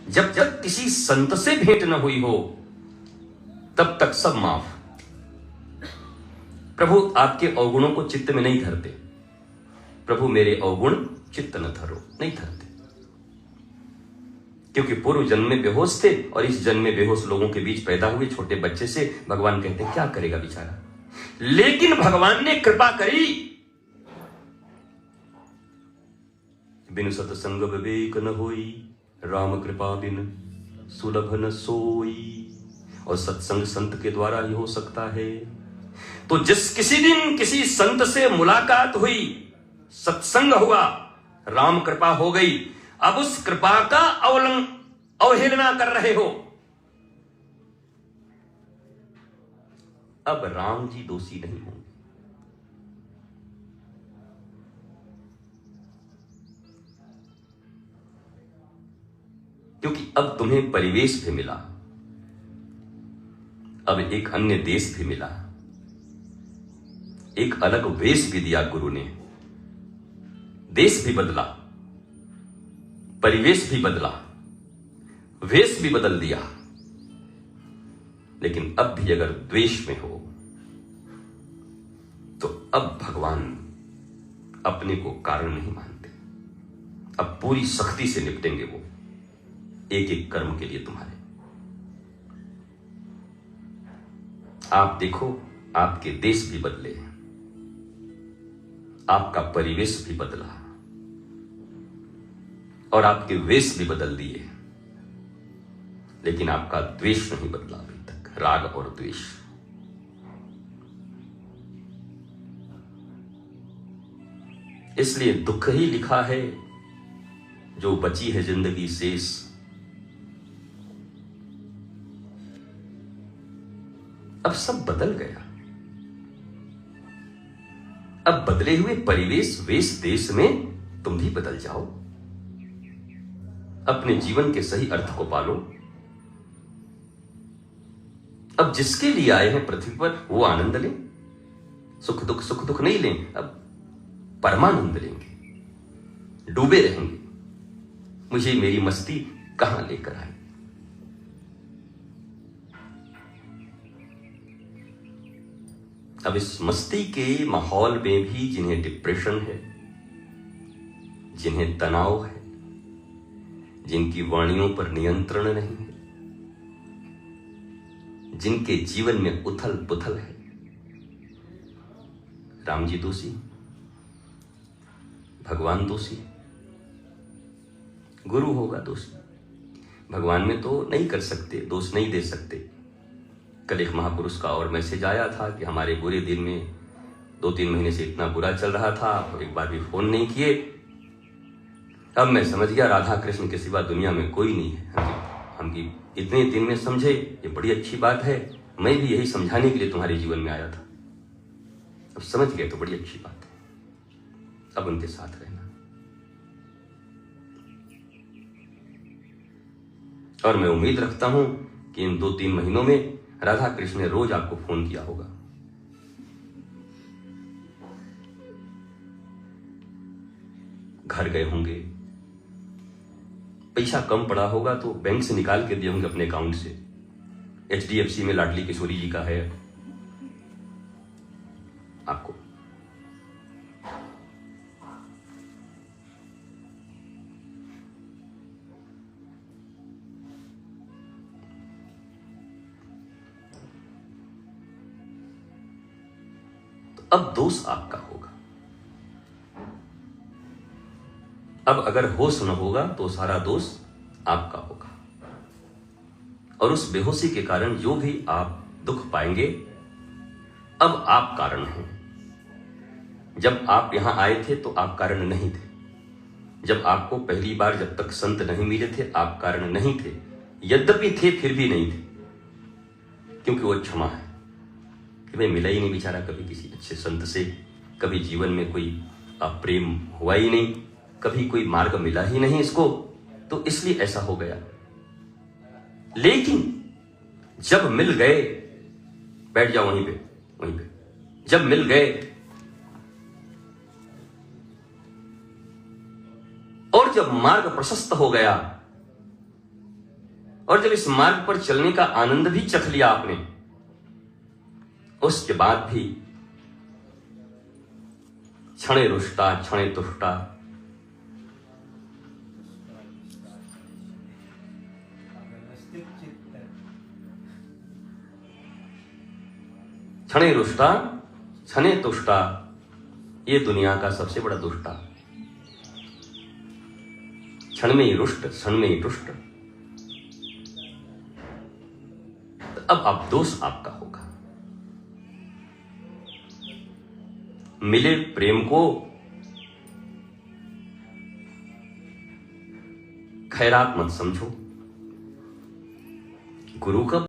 जब तक किसी संत से भेंट न हुई हो तब तक सब माफ। प्रभु आपके अवगुणों को चित्त में नहीं धरते। प्रभु मेरे अवगुण चित्त न धरो, नहीं धरते, क्योंकि पूर्व जन्म में बेहोश थे और इस जन्म में बेहोश लोगों के बीच पैदा हुए छोटे बच्चे से भगवान कहते हैं क्या करेगा बेचारा। लेकिन भगवान ने कृपा करी। बिन सत्संग विवेक न होई, राम कृपा बिन सुलभ न सोई। और सत्संग संत के द्वारा ही हो सकता है। तो जिस किसी दिन किसी संत से मुलाकात हुई, सत्संग हुआ, राम कृपा हो गई, अब उस कृपा का अवहेलना कर रहे हो। अब राम जी दोषी नहीं होंगे। क्योंकि अब तुम्हें परिवेश भी मिला, अब एक अन्य देश भी मिला, एक अलग वेश भी दिया गुरु ने। देश भी बदला, परिवेश भी बदला, वेश भी बदल दिया। लेकिन अब भी अगर द्वेष में हो तो अब भगवान अपने को कारण नहीं मानते। अब पूरी सख्ती से निपटेंगे वो एक एक कर्म के लिए तुम्हारे। आप देखो, आपके देश भी बदले, आपका परिवेश भी बदला और आपके वेश भी बदल दिए, लेकिन आपका द्वेष नहीं बदला अभी तक, राग और द्वेष। इसलिए दुख ही लिखा है जो बची है जिंदगी शेष। अब सब बदल गया। अब बदले हुए परिवेश वेश देश में तुम भी बदल जाओ। अपने जीवन के सही अर्थ को पालो। अब जिसके लिए आए हैं पृथ्वी पर वो आनंद लें। सुख दुख नहीं लें, अब परमानंद लेंगे, डूबे रहेंगे। मुझे मेरी मस्ती कहां लेकर आई। अब इस मस्ती के माहौल में भी जिन्हें डिप्रेशन है, जिन्हें तनाव है, जिनकी वाणियों पर नियंत्रण नहीं है, जिनके जीवन में उथल पुथल है, राम जी दोषी, भगवान दोषी, गुरु होगा दोषी। भगवान में तो नहीं कर सकते, दोष नहीं दे सकते। कल एक महापुरुष का और मैसेज आया था कि हमारे बुरे दिन में 2-3 महीने से इतना बुरा चल रहा था और एक बार भी फोन नहीं किए। अब मैं समझ गया राधा कृष्ण के सिवा दुनिया में कोई नहीं है। हम इतने दिन में समझे, ये बड़ी अच्छी बात है। मैं भी यही समझाने के लिए तुम्हारे जीवन में आया था। अब समझ गए तो बड़ी अच्छी बात है। अब उनके साथ रहना। और मैं उम्मीद रखता हूं कि इन 2-3 महीनों में राधा कृष्ण ने रोज आपको फोन किया होगा। घर गए होंगे, पैसा कम पड़ा होगा तो बैंक से निकाल के दिए होंगे अपने अकाउंट से। HDFC में लाडली किशोरी जी का है आपको। अब दोष आपका होगा। अब अगर होश न होगा तो सारा दोष आपका होगा। और उस बेहोशी के कारण जो भी आप दुख पाएंगे, अब आप कारण हैं। जब आप यहां आए थे तो आप कारण नहीं थे। जब आपको पहली बार जब तक संत नहीं मिले थे, आप कारण नहीं थे। यद्यपि थे फिर भी नहीं थे, क्योंकि वो क्षमा है कि भाई मिला ही नहीं बेचारा कभी किसी अच्छे संत से, कभी जीवन में कोई प्रेम हुआ ही नहीं, कभी कोई मार्ग मिला ही नहीं इसको, तो इसलिए ऐसा हो गया। लेकिन जब मिल गए, बैठ जाओ वहीं पे, जब मिल गए और जब मार्ग प्रशस्त हो गया और जब इस मार्ग पर चलने का आनंद भी चख लिया आपने, उसके बाद भी क्षणे रुष्टा क्षणे तुष्टा, क्षणे रुष्टा क्षणे तुष्टा, ये दुनिया का सबसे बड़ा दुष्टा। क्षण में ही रुष्ट, क्षण में ही तुष्ट। तो अब आप दोष आपका होगा। मिले प्रेम को खैरात मत समझो। गुरु का